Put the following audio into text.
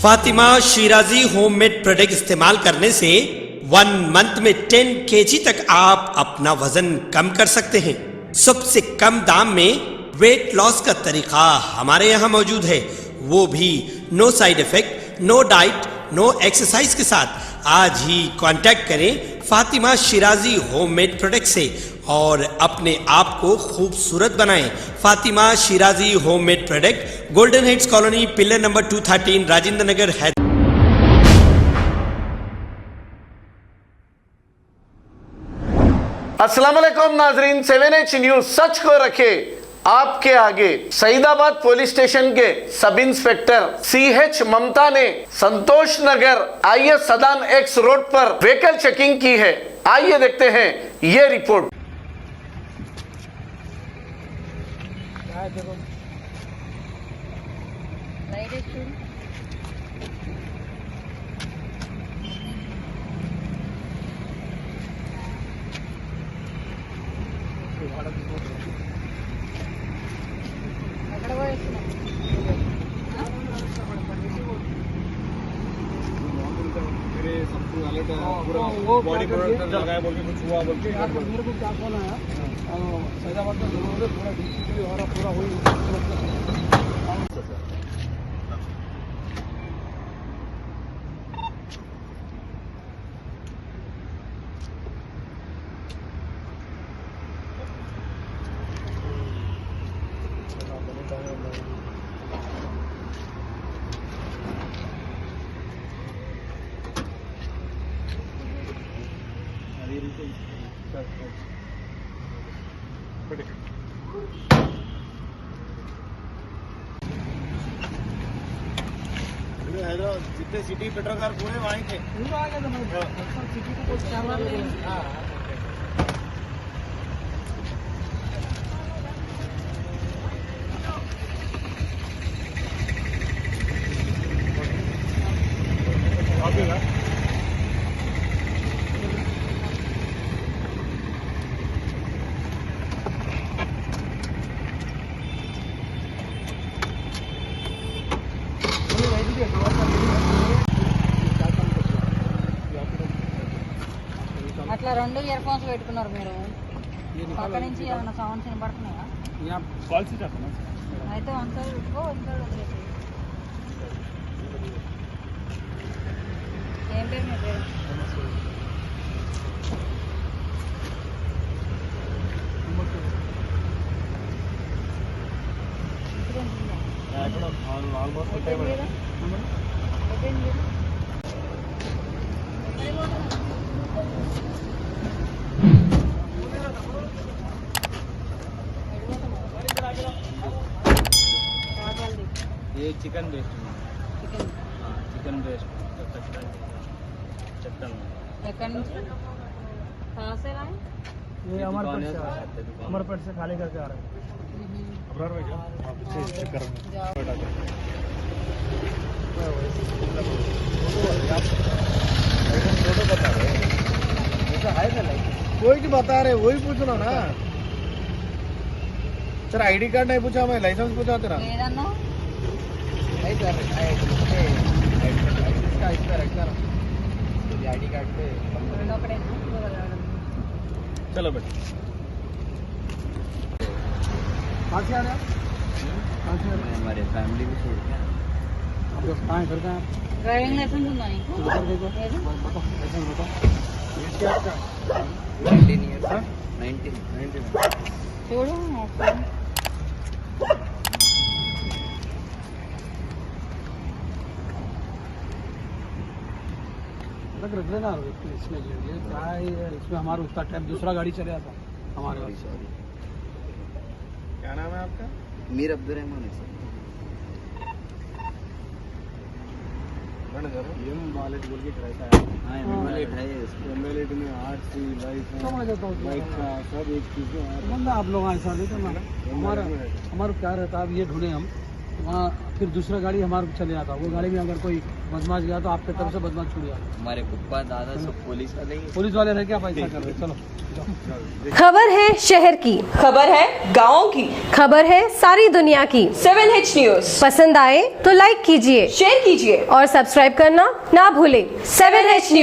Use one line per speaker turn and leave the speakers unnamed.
Fatima Shirazi homemade product इस्तेमाल करने से 1 मंथ में 10 kg तक आप अपना वजन कम कर सकते हैं। सबसे कम दाम में वेट लॉस का तरीका हमारे यहाँ मौजूद है, वो भी no side effect, no diet, no exercise के साथ। आज ही कांटेक्ट करें फातिमा शिराजी होममेड प्रोडक्ट से और अपने आप को खूबसूरत बनाएं। Fatima Shirazi homemade product, golden heads colony, pillar number 213, Rajendra Nagar, Hyderabad.
अस्सलाम वालेकुम नाजरीन, 7H न्यूज सच को रखे आपके आगे। सईदाबाद पुलिस स्टेशन के सब इंस्पेक्टर CH ममता ने संतोष नगर IS सदान X रोड पर व्हीकल चेकिंग की है। आइए देखते हैं ये रिपोर्ट।
बॉडी प्रोडक्ट लगाया बोल के कुछ हुआ बोल के मेरे को क्या कॉल आया सैदाबाद का जरूर है, थोड़ा डिस्ट्रिक्ट हो रहा पूरा हुई। हैदराबाद जितने सिटी पेट्रोल कार पूरे वहीं थे, पूरा आ गया था सिटी को कुछ कैमरा नहीं।
అట్లా 2 ఇయర్ ఫోన్స్ పెట్టుకున్నారు మీరు, పక్క నుంచి ఏమైనా సౌండ్స్ వినపడుతున్నాయా? అయితే వన్ సైడ్ పెట్టుకో, వన్ సైడ్ వదిలేసి. ఏం పేరు మీ పేరు?
ये चिकन बेस्ट चिकन बेस्ट चट्टन
ఎక్కడి నుంచి? कहाँ से लाए?
ये अमरपेट से खाली करके आ रहे हैं। अब्रार भाई चेक कर फोटो बता रहे ऐसा है ना, कोई की बता रहे वही पूछना ना। सर ID कार्ड नहीं पूछा, मैं लाइसेंस पूछा तेरा।
లేదన్నా
नहीं सर इसका रखना ID कार्ड पे। चलो बेटा, कहाँ से आ रहे हैं? हमारे फैमिली भी छोड़ के आप लोग कहाँ घर का?
డ్రైవింగ్ లైసెన్స్ ఉందా నీకు?
बताओ लाइसेंस बताओ। क्या आपका? 19 ईयर 19
చూడు
रख लेना इसमें ये क्या है, इसमें हमारा उतना टाइम दूसरा गाड़ी चले था हमारे पास। क्या नाम है आपका?
मीर अब्दुल रहमान है सर।
मालिक बोल के कराया है।
हाँ एमएलएट है इसमें।
एमएलएट में RC लाइसेंस बाइक का सब एक चीज़ है। मतलब आप लोग ऐसा नहीं करना, हमारा क्या रहता है, अब ये ढूंढे हम वहाँ फिर दूसरा गाड़ी हमारे चले जाता, वो गाड़ी में अगर कोई बदमाश गया तो आपके तरफ से बदमाश छूट जाता।
हमारे पप्पा दादा सब पुलिस वाले ही
पुलिस वाले रह के आप ऐसा कर रहे हैं। चलो
खबर है शहर की,
खबर है गाँव की,
खबर है सारी दुनिया की।
7H न्यूज
पसंद आए तो लाइक कीजिए,
शेयर कीजिए
और सब्सक्राइब करना ना भूलें।
7H news.